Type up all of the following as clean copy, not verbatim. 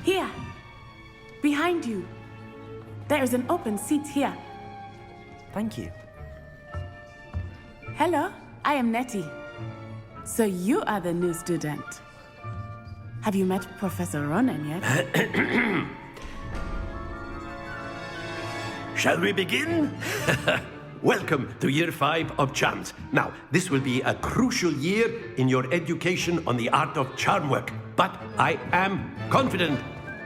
Here. Behind you. There is an open seat here. Thank you. Hello, I am Nettie. So you are the new student. Have you met Professor Ronan yet? Shall we begin? Welcome to Year 5 of Charms. Now, this will be a crucial year in your education on the art of charm work. But I am confident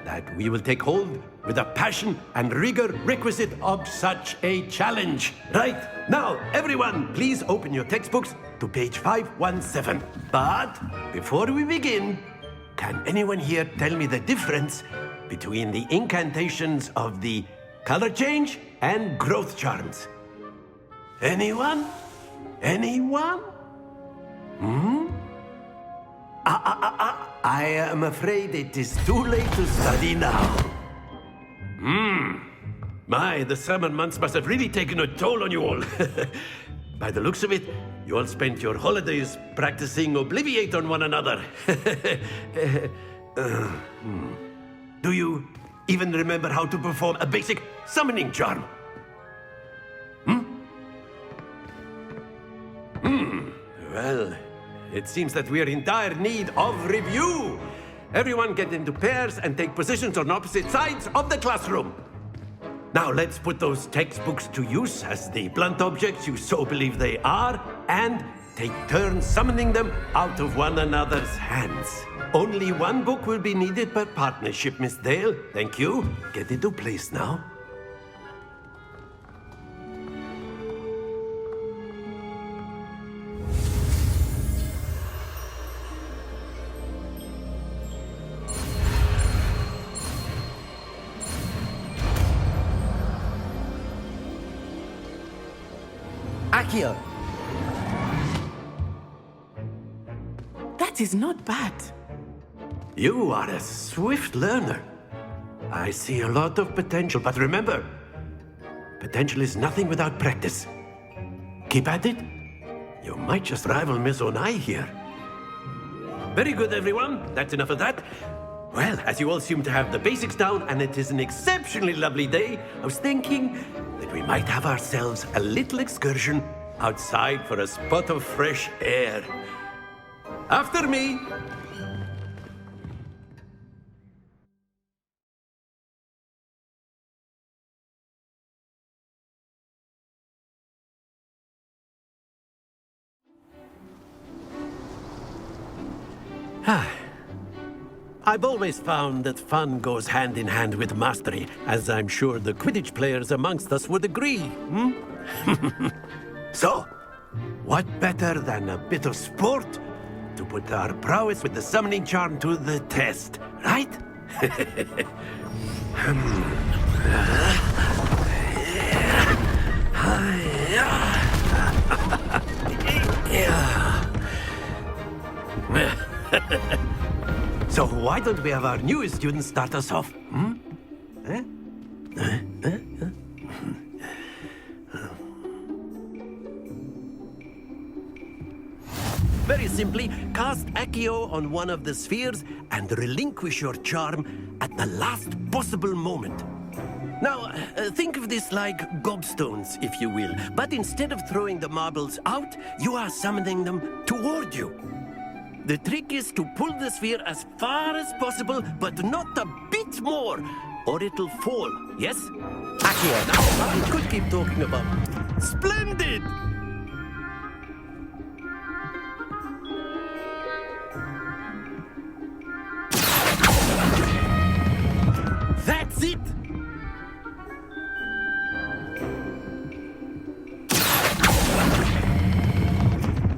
that we will take hold with the passion and rigor requisite of such a challenge. Right, now, everyone, please open your textbooks to page 517. But before we begin, can anyone here tell me the difference between the incantations of the color change and growth charms? Anyone? Anyone? I am afraid it is too late to study now. My, the summer months must have really taken a toll on you all. By the looks of it, you all spent your holidays practicing Obliviate on one another. Do you even remember how to perform a basic summoning charm? Well, it seems that we are in dire need of review. Everyone get into pairs and take positions on opposite sides of the classroom. Now let's put those textbooks to use as the blunt objects you so believe they are, and take turns summoning them out of one another's hands. Only one book will be needed per partnership, Miss Dale. Thank you. Get into place now. Accio. That is not bad. You are a swift learner. I see a lot of potential, but remember, potential is nothing without practice. Keep at it. You might just rival Miss Onai here. Very good, everyone. That's enough of that. Well, as you all seem to have the basics down, and it is an exceptionally lovely day, I was thinking that we might have ourselves a little excursion outside for a spot of fresh air. After me. I've always found that fun goes hand in hand with mastery, as I'm sure the Quidditch players amongst us would agree. So, what better than a bit of sport to put our prowess with the summoning charm to the test, right? So why don't we have our newest student start us off? Very simply, cast Accio on one of the spheres and relinquish your charm at the last possible moment. Now, think of this like gobstones, if you will. But instead of throwing the marbles out, you are summoning them toward you. The trick is to pull the sphere as far as possible, but not a bit more, or it'll fall, yes? Accio. Now, I could keep talking about. Splendid! That's it!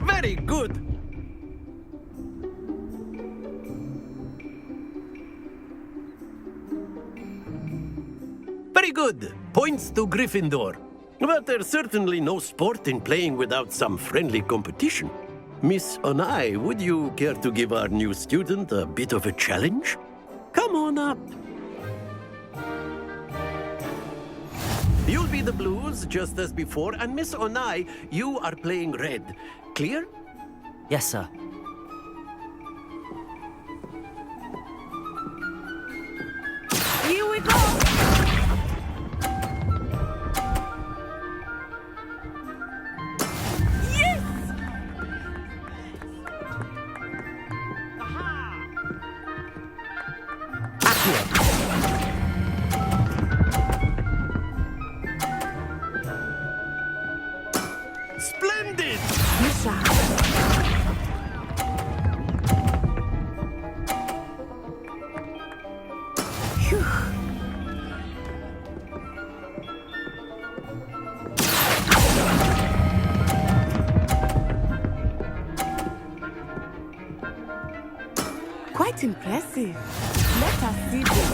Very good! Very good. Points to Gryffindor. But there's certainly no sport in playing without some friendly competition. Miss Onai, would you care to give our new student a bit of a challenge? Come on up. You'll be the blues, just as before, and Miss Onai, you are playing red. Clear? Yes, sir. go! Yes! Splendid! Misha. Phew. Quite impressive. Let us see this.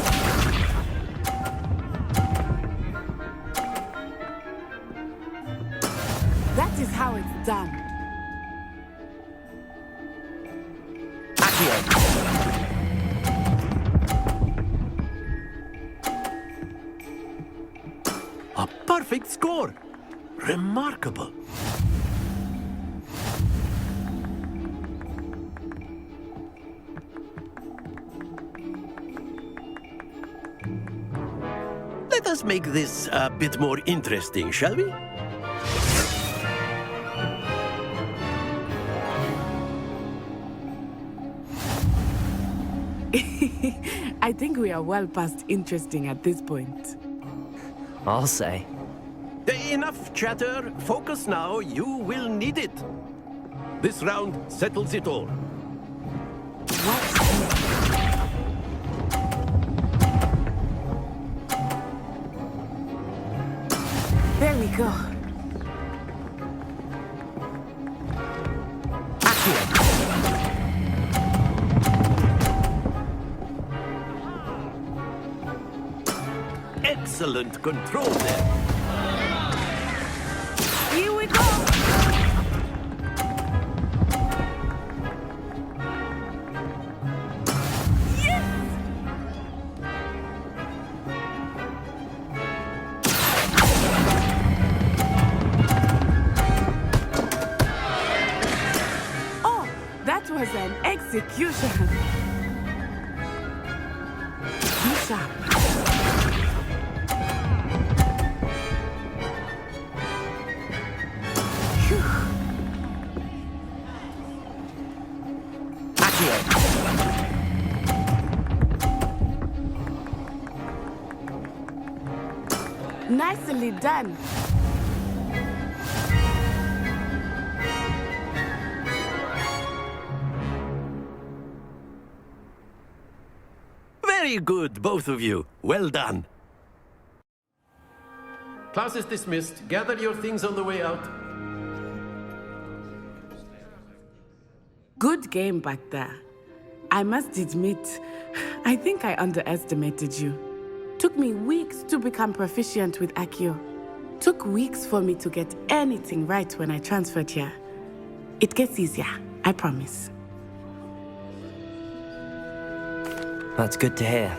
That is how it's done. A perfect score! Remarkable. Let us make this a bit more interesting, shall we? I think we are well past interesting at this point. I'll say. Enough chatter. Focus now. You will need it. This round settles it all. There we go. Excellent control there. Here we go. Yes! Oh, that was an execution. Be sharp. Nicely done. Very good, both of you. Well done. Class is dismissed. Gather your things on the way out. Good game back there. I must admit, I think I underestimated you. Took me weeks to become proficient with Accio. Took weeks for me to get anything right when I transferred here. It gets easier, I promise. That's good to hear.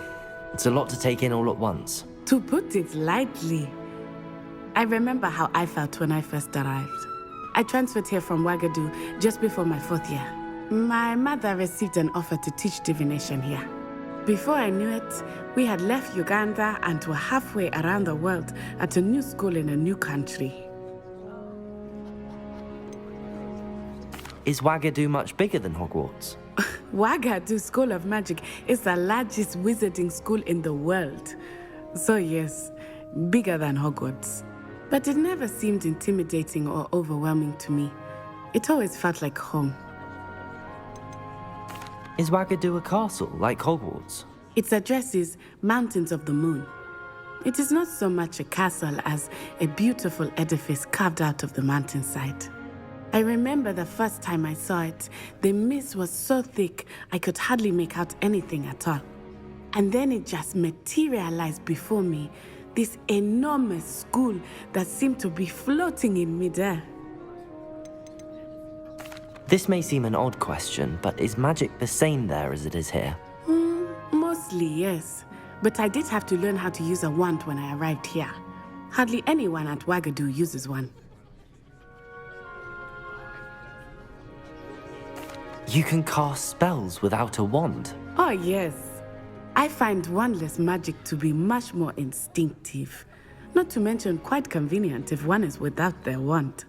It's a lot to take in all at once. To put it lightly, I remember how I felt when I first arrived. I transferred here from Ouagadougou just before my 4th year. My mother received an offer to teach divination here. Before I knew it, we had left Uganda and were halfway around the world at a new school in a new country. Is Ouagadougou much bigger than Hogwarts? Ouagadougou School of Magic is the largest wizarding school in the world. So yes, bigger than Hogwarts. But it never seemed intimidating or overwhelming to me. It always felt like home. Is Ouagadougou a castle, like Hogwarts? Its address is Mountains of the Moon. It is not so much a castle as a beautiful edifice carved out of the mountainside. I remember the first time I saw it, the mist was so thick I could hardly make out anything at all. And then it just materialized before me, this enormous school that seemed to be floating in midair. This may seem an odd question, but is magic the same there as it is here? Mostly, yes. But I did have to learn how to use a wand when I arrived here. Hardly anyone at Ouagadougou uses one. You can cast spells without a wand? Oh, yes. I find wandless magic to be much more instinctive, not to mention quite convenient if one is without their wand.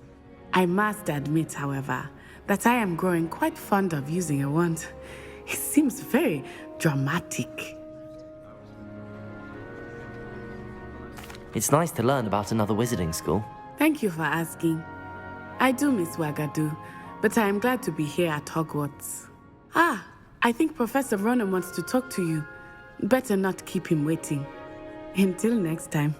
I must admit, however, that I am growing quite fond of using a wand. It seems very dramatic. It's nice to learn about another wizarding school. Thank you for asking. I do miss Wagadu, but I am glad to be here at Hogwarts. Ah, I think Professor Ronan wants to talk to you. Better not keep him waiting. Until next time.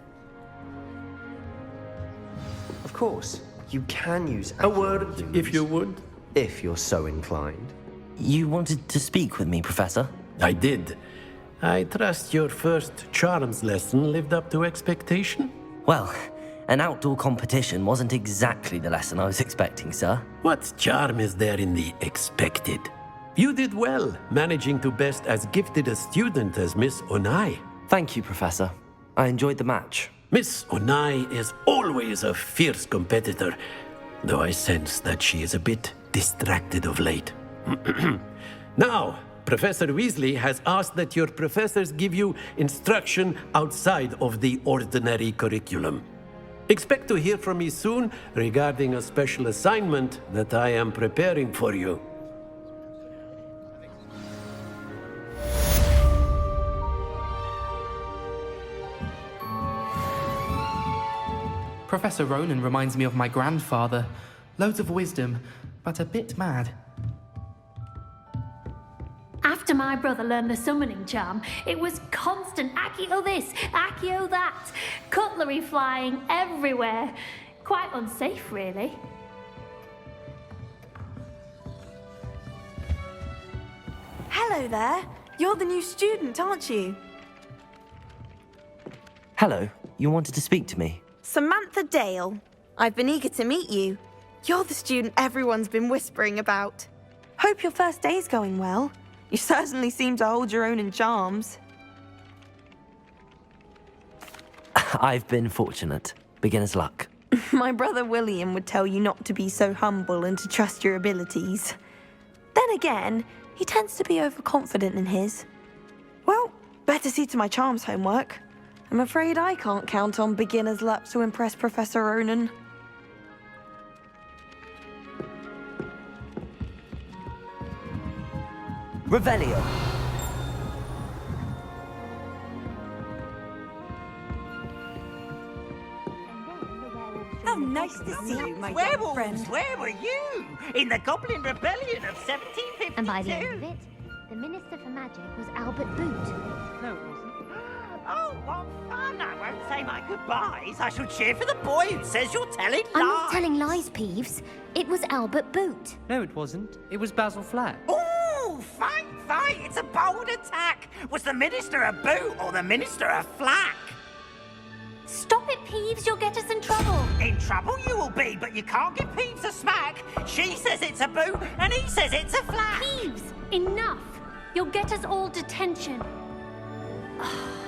Of course, you can use A word, if you would. if you're so inclined. You wanted to speak with me, Professor? I did. I trust your first charms lesson lived up to expectation? Well, an outdoor competition wasn't exactly the lesson I was expecting, sir. What charm is there in the expected? You did well, managing to best as gifted a student as Miss Onai. Thank you, Professor. I enjoyed the match. Miss Onai is always a fierce competitor, though I sense that she is a bit distracted of late. Now, Professor Weasley has asked that your professors give you instruction outside of the ordinary curriculum. Expect to hear from me soon regarding a special assignment that I am preparing for you. Professor Ronan reminds me of my grandfather. Loads of wisdom, but a bit mad. After my brother learned the summoning charm, it was constant Accio this, Accio that, cutlery flying everywhere. Quite unsafe, really. Hello there. You're the new student, aren't you? Hello, you wanted to speak to me? Samantha Dale. I've been eager to meet you. You're the student everyone's been whispering about. Hope your first day's going well. You certainly seem to hold your own in charms. I've been fortunate. Beginner's luck. My brother William would tell you not to be so humble and to trust your abilities. Then again, he tends to be overconfident in his. Well, better see to my charms homework. I'm afraid I can't count on beginner's luck to impress Professor Ronan. Revelio. How nice to see you, my dear Werewolves, friend. where were you? In the Goblin Rebellion of 1752? And by the end of it, the Minister for Magic was Albert Boot. No, it wasn't. Oh, what fun! I won't say my goodbyes. I shall cheer for the boy who says you're telling lies. I'm not telling lies, Peeves. It was Albert Boot. No, it wasn't. It was Basil Flack. Ooh, fight, fight! It's a bold attack. Was the Minister a boot or the Minister a flack? Stop it, Peeves, you'll get us in trouble. In trouble you will be, but you can't give Peeves a smack. She says it's a boot, and he says it's a flack. Peeves, enough. You'll get us all detention.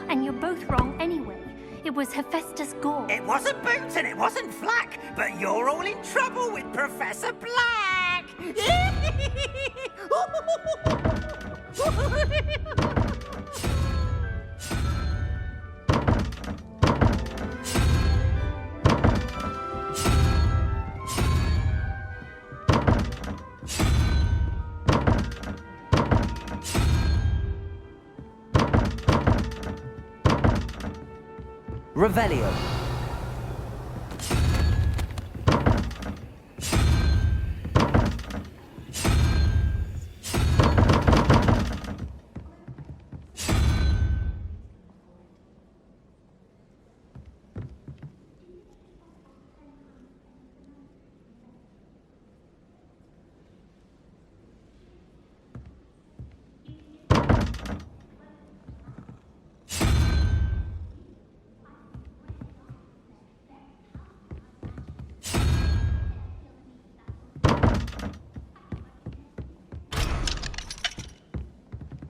And you're both wrong anyway. It was Hephaestus Gore. It wasn't Boots and it wasn't Flack, but you're all in trouble with Professor Black! Revelio.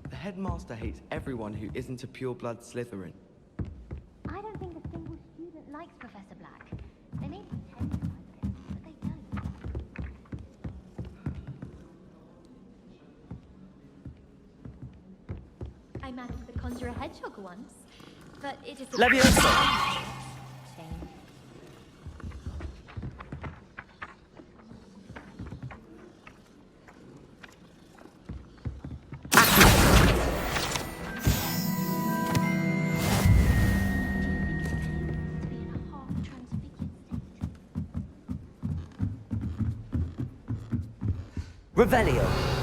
The headmaster hates everyone who isn't a pure-blood Slytherin. I don't think a single student likes Professor Black. They may pretend to like him, but they don't. I managed to conjure a hedgehog once, but it is a Leviosa! shame. Revelio.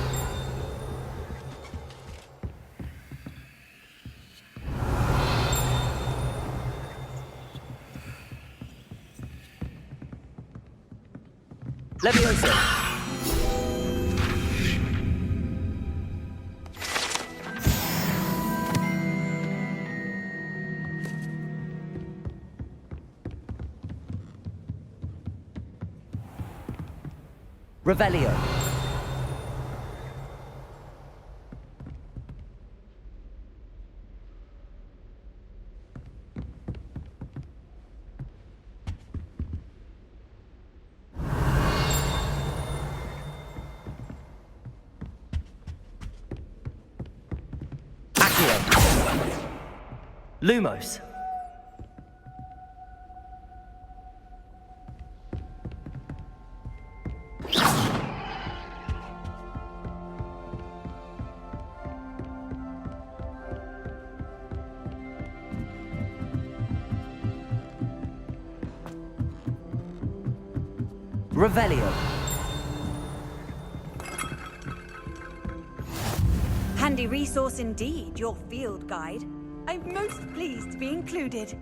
Leviosa. Revelio. Lumos. Revelio. Handy resource indeed, your field guide. I'm most pleased to be included.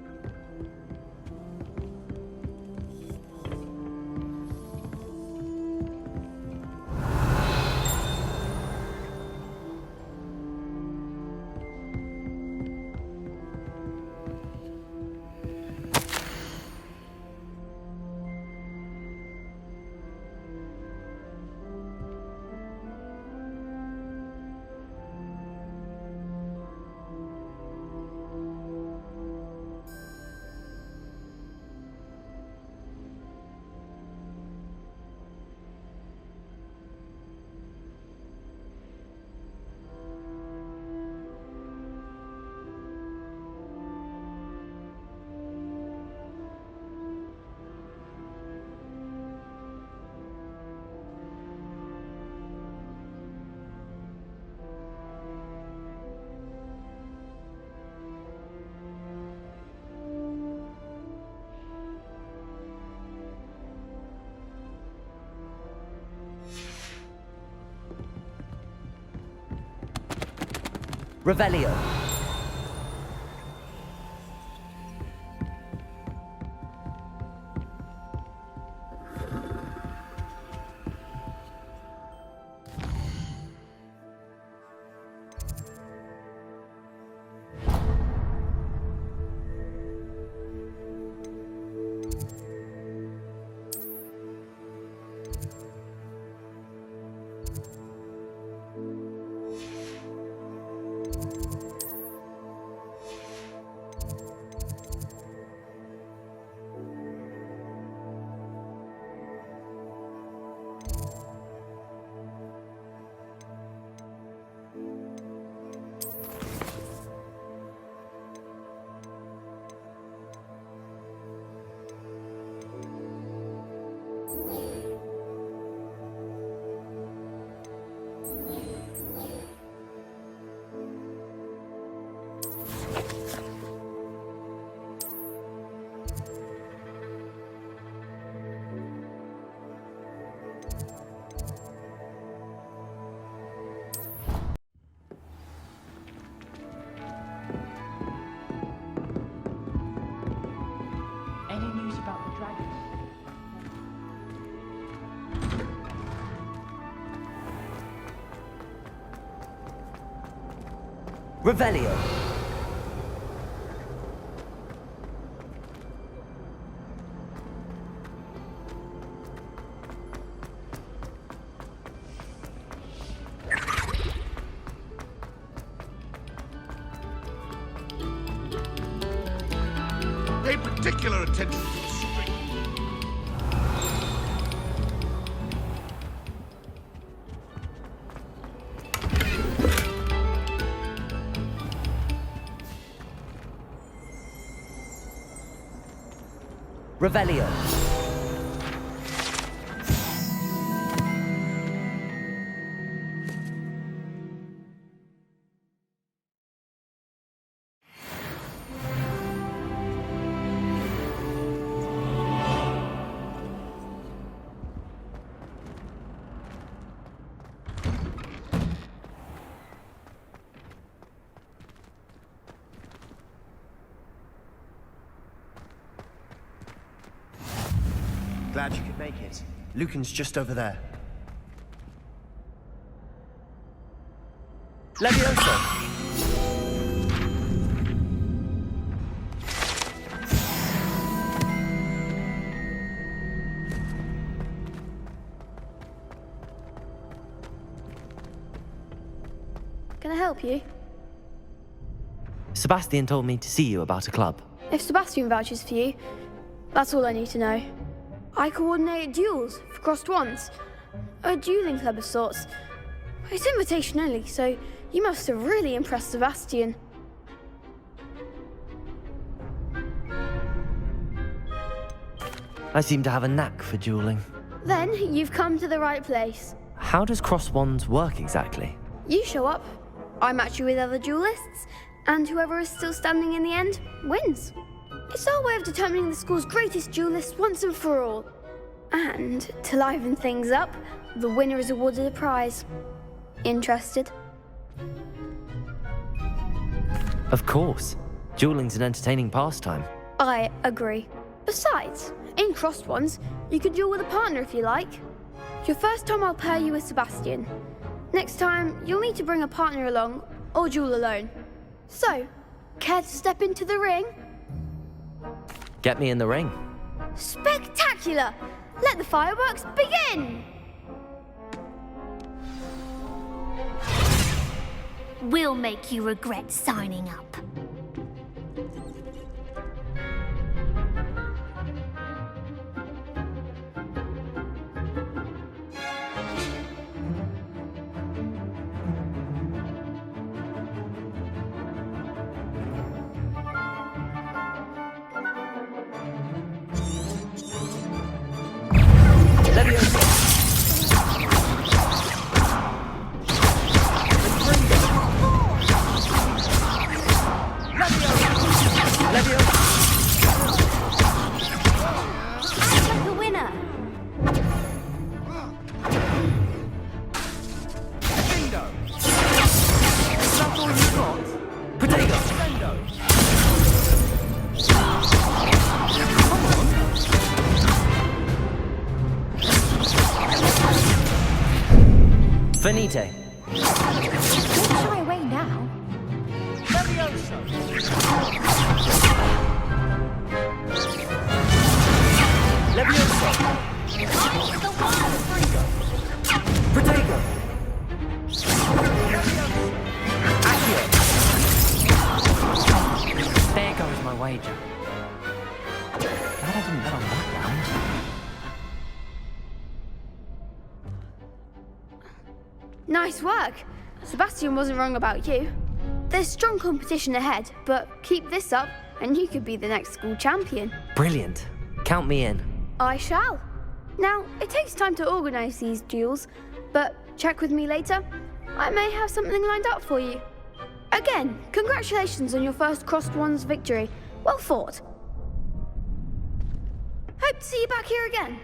Revelio. Revelio. Pay particular attention to the string. Revelio. Glad you could make it. Lucan's just over there. Levioso. Can I help you? Sebastian told me to see you about a club. If Sebastian vouches for you, that's all I need to know. I coordinate duels for crossed wands. A dueling club of sorts. It's invitation only, so you must have really impressed Sebastian. I seem to have a knack for dueling. Then you've come to the right place. How does cross wands work exactly? You show up, I match you with other duelists, and whoever is still standing in the end wins. It's our way of determining the school's greatest duelist once and for all. And to liven things up, the winner is awarded a prize. Interested? Of course. Dueling's an entertaining pastime. I agree. Besides, in crossed ones, you can duel with a partner if you like. Your first time I'll pair you with Sebastian. Next time, you'll need to bring a partner along, or duel alone. So, care to step into the ring? Get me in the ring. Spectacular! Let the fireworks begin! We'll make you regret signing up. Finite. Don't shy away now. Levioso. Protego. Accio. There goes my wager. Glad I didn't bet on that round. Nice work. Sebastian wasn't wrong about you. There's strong competition ahead, but keep this up and you could be the next school champion. Brilliant. Count me in. I shall. Now, it takes time to organise these duels, but check with me later. I may have something lined up for you. Again, congratulations on your first crossed wands victory. Well fought. Hope to see you back here again.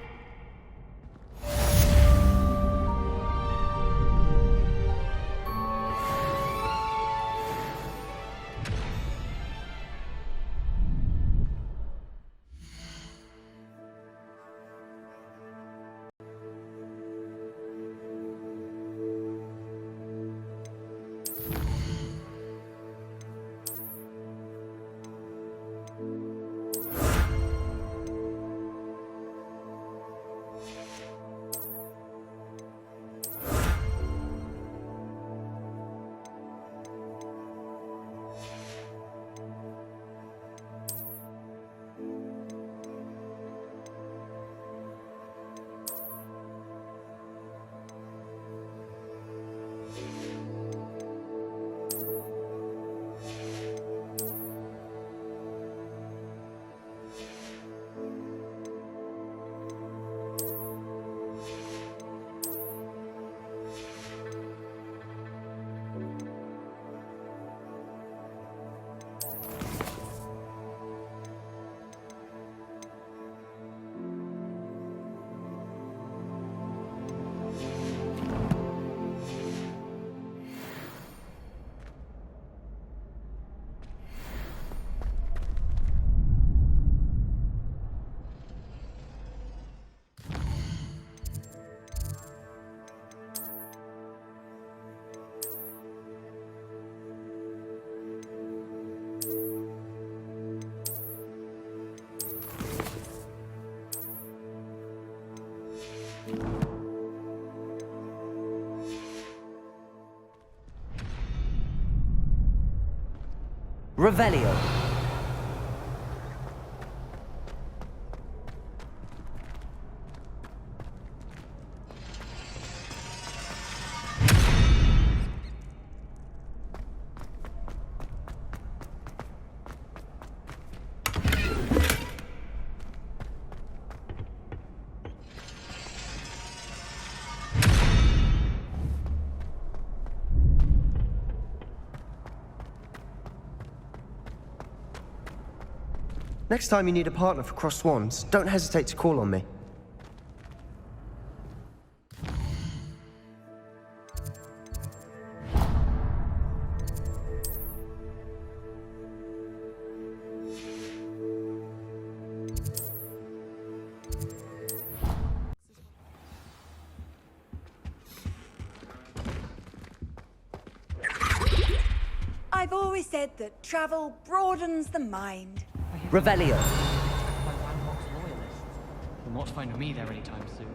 Revelio. Next time you need a partner for Cross Swans, don't hesitate to call on me. I've always said that travel broadens the mind. Revelio. Will not find me there anytime soon.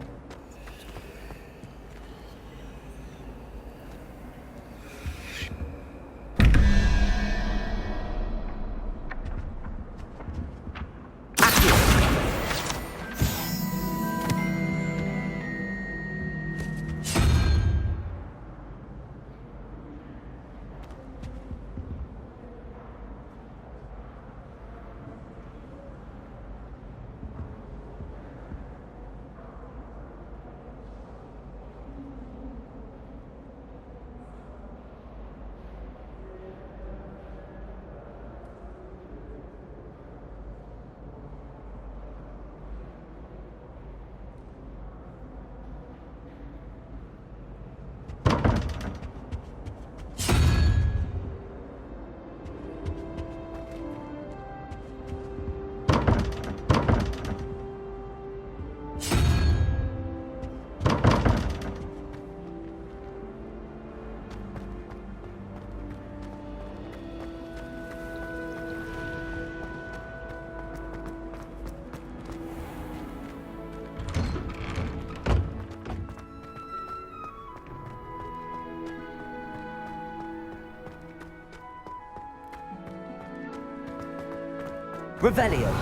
Revelio.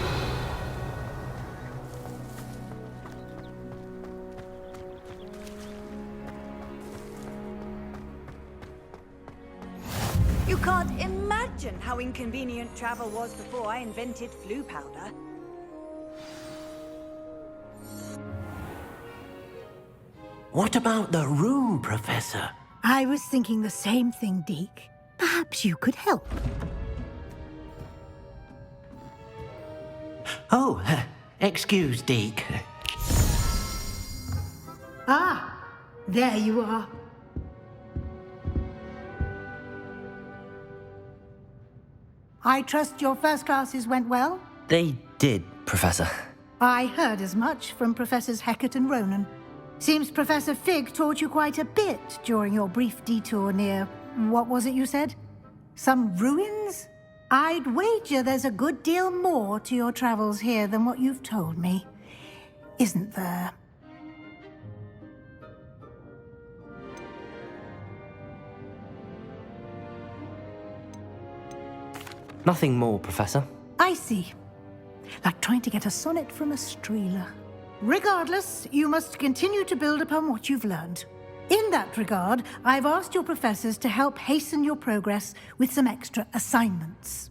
You can't imagine how inconvenient travel was before I invented flu powder. What about the room, Professor? I was thinking the same thing, Deke. Perhaps you could help. Oh, excuse, Deke. Ah, there you are. I trust your first classes went well? They did, Professor. I heard as much from Professors Hecat and Ronan. Seems Professor Fig taught you quite a bit during your brief detour near... what was it you said? Some ruins? I'd wager there's a good deal more to your travels here than what you've told me. Isn't there? Nothing more, Professor. I see. Like trying to get a sonnet from a streeler. Regardless, you must continue to build upon what you've learned. In that regard, I've asked your professors to help hasten your progress with some extra assignments.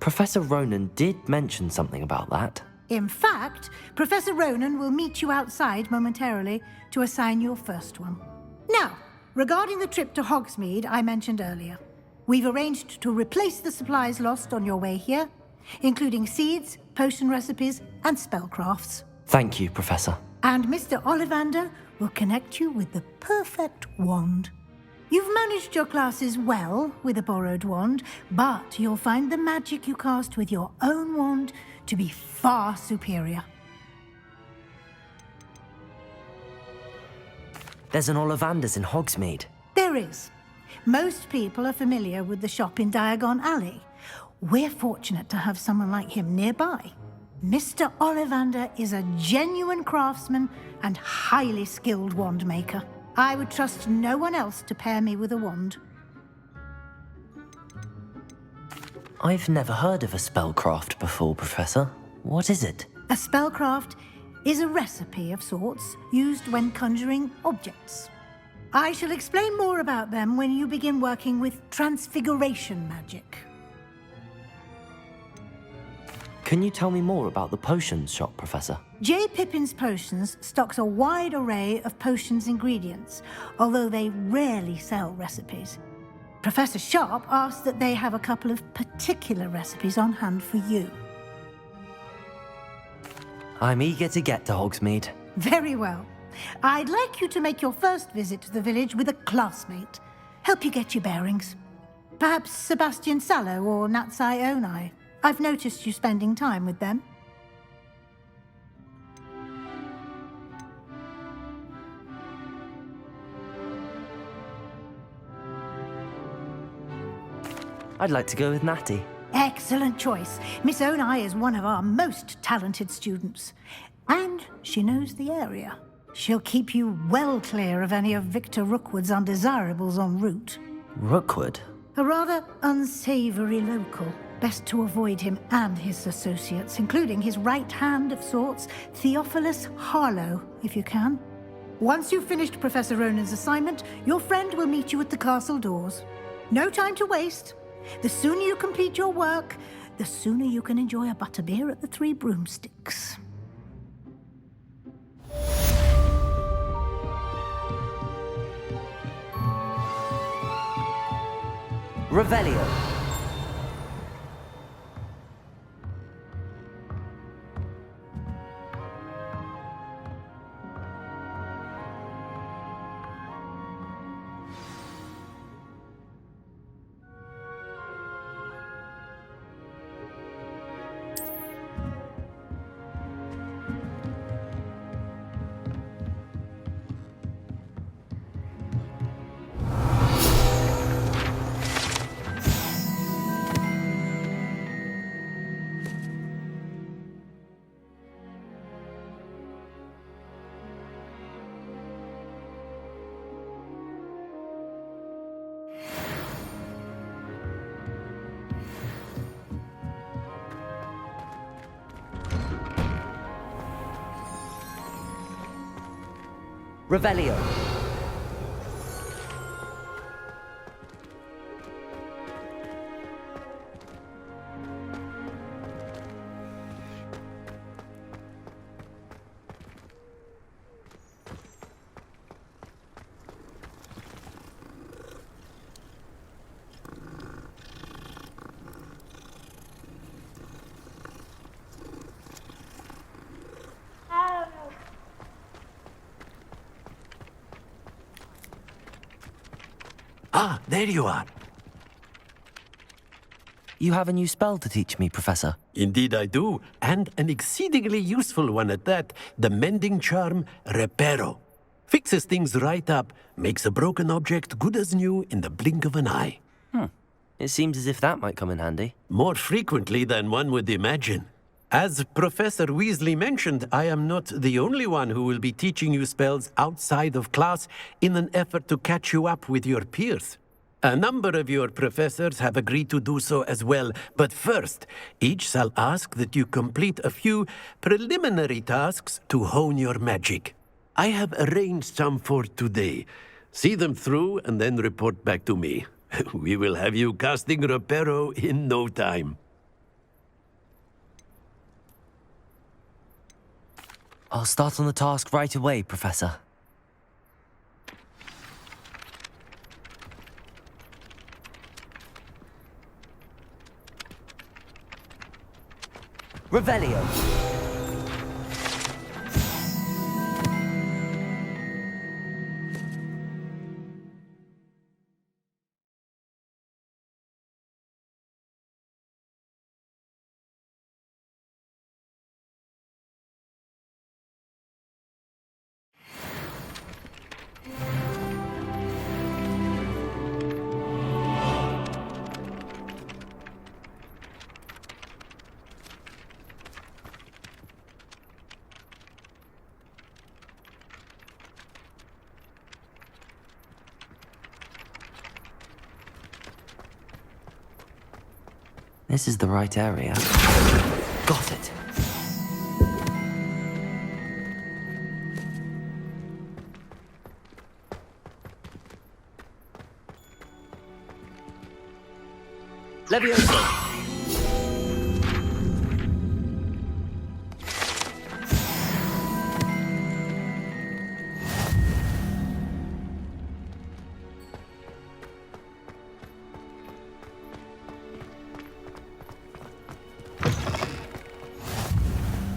Professor Ronan did mention something about that. In fact, Professor Ronan will meet you outside momentarily to assign your first one. Now, regarding the trip to Hogsmeade I mentioned earlier, we've arranged to replace the supplies lost on your way here, including seeds, potion recipes, and spellcrafts. Thank you, Professor. And Mr. Ollivander will connect you with the perfect wand. You've managed your classes well with a borrowed wand, but you'll find the magic you cast with your own wand to be far superior. There's an Ollivander's in Hogsmeade. There is. Most people are familiar with the shop in Diagon Alley. We're fortunate to have someone like him nearby. Mr. Ollivander is a genuine craftsman and highly skilled wand maker. I would trust no one else to pair me with a wand. I've never heard of a spellcraft before, Professor. What is it? A spellcraft is a recipe of sorts used when conjuring objects. I shall explain more about them when you begin working with transfiguration magic. Can you tell me more about the potions shop, Professor? J. Pippin's Potions stocks a wide array of potions ingredients, although they rarely sell recipes. Professor Sharp asked that they have a couple of particular recipes on hand for you. I'm eager to get to Hogsmeade. Very well. I'd like you to make your first visit to the village with a classmate. Help you get your bearings. Perhaps Sebastian Sallow or Natsai Onai. I've noticed you spending time with them. I'd like to go with Natty. Excellent choice. Miss Onai is one of our most talented students. And she knows the area. She'll keep you well clear of any of Victor Rookwood's undesirables en route. Rookwood? A rather unsavory local. Best to avoid him and his associates, including his right hand of sorts, Theophilus Harlow, if you can. Once you've finished Professor Ronan's assignment, your friend will meet you at the castle doors. No time to waste. The sooner you complete your work, the sooner you can enjoy a butterbeer at the Three Broomsticks. Revelio. Revelio. Ah, there you are. You have a new spell to teach me, Professor. Indeed I do, and an exceedingly useful one at that. The mending charm, Reparo. Fixes things right up, makes a broken object good as new in the blink of an eye. It seems as if that might come in handy. More frequently than one would imagine. As Professor Weasley mentioned, I am not the only one who will be teaching you spells outside of class in an effort to catch you up with your peers. A number of your professors have agreed to do so as well, but first, each shall ask that you complete a few preliminary tasks to hone your magic. I have arranged some for today. See them through and then report back to me. We will have you casting Reparo in no time. I'll start on the task right away, Professor. Revelio. This is the right area. Got it. Leviosa!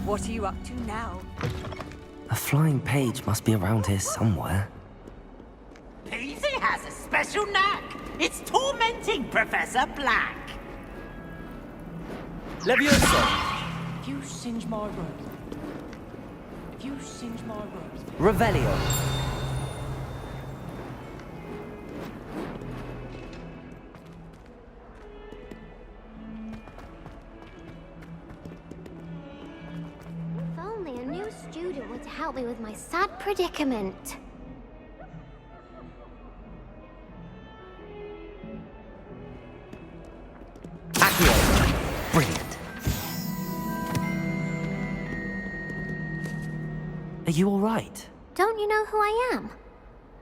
What are you up to now? A flying page must be around here somewhere. Peasy has a special knack. It's tormenting Professor Black. Leviosa! If you singe my robes. If you singe my robes. Revelio. If only a new student were to help me with my sad predicament. Brilliant. Are you all right? Don't you know who I am?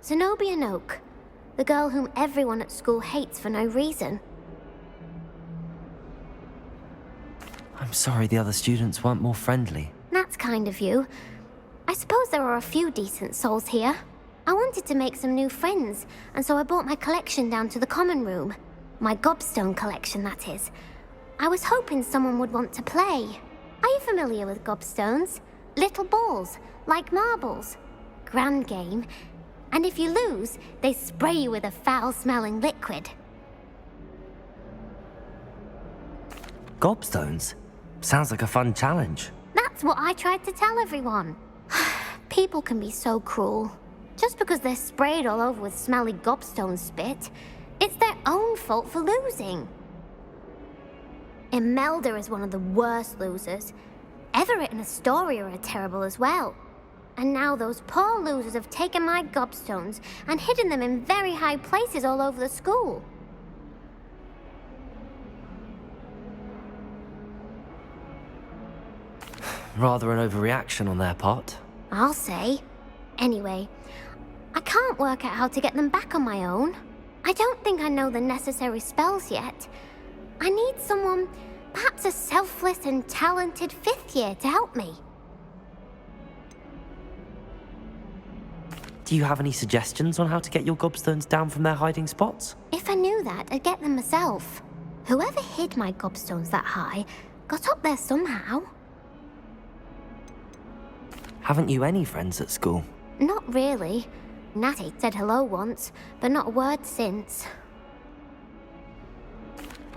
Zenobia Noak, the girl whom everyone at school hates for no reason. I'm sorry the other students weren't more friendly. That's kind of you. I suppose there are a few decent souls here. I wanted to make some new friends, and so I brought my collection down to the common room. My gobstone collection, that is. I was hoping someone would want to play. Are you familiar with gobstones? Little balls, like marbles. Grand game. And if you lose, they spray you with a foul-smelling liquid. Gobstones? Sounds like a fun challenge. That's what I tried to tell everyone. People can be so cruel. Just because they're sprayed all over with smelly gobstone spit, it's their own fault for losing. Imelda is one of the worst losers. Everett and Astoria are terrible as well. And now those poor losers have taken my gobstones and hidden them in very high places all over the school. Rather an overreaction on their part. I'll say. Anyway, I can't work out how to get them back on my own. I don't think I know the necessary spells yet. I need someone, perhaps a selfless and talented fifth year to help me. Do you have any suggestions on how to get your gobstones down from their hiding spots? If I knew that, I'd get them myself. Whoever hid my gobstones that high got up there somehow. Haven't you any friends at school? Not really. Natty said hello once, but not a word since.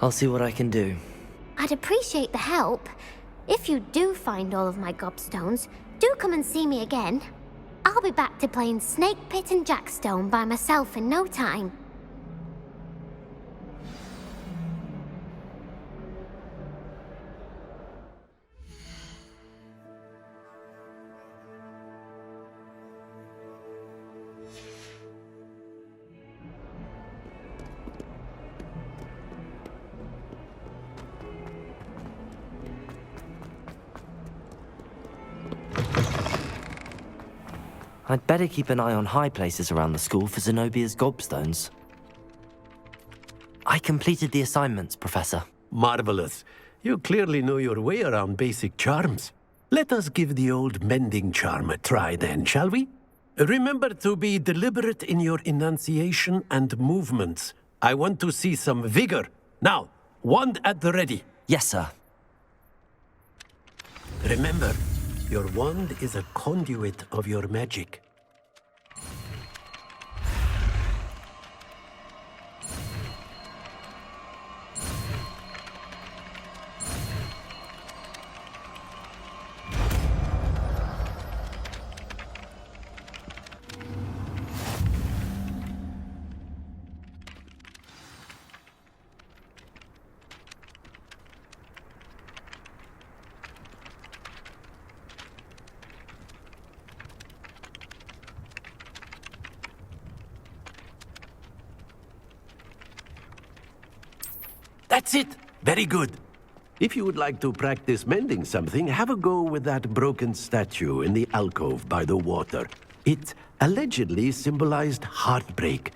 I'll see what I can do. I'd appreciate the help. If you do find all of my gobstones, do come and see me again. I'll be back to playing Snake Pit and Jackstone by myself in no time. I'd better keep an eye on high places around the school for Zenobia's gobstones. I completed the assignments, Professor. Marvelous. You clearly know your way around basic charms. Let us give the old mending charm a try then, shall we? Remember to be deliberate in your enunciation and movements. I want to see some vigor. Now, wand at the ready. Yes, sir. Remember, your wand is a conduit of your magic. That's it. Very good. If you would like to practice mending something, have a go with that broken statue in the alcove by the water. It allegedly symbolized heartbreak.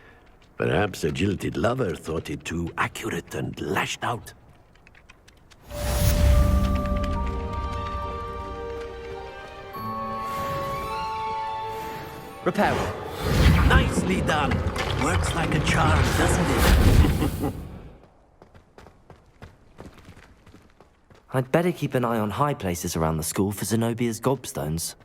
Perhaps a jilted lover thought it too accurate and lashed out. Repair. Nicely done. Works like a charm, doesn't it? I'd better keep an eye on high places around the school for Zenobia's gobstones.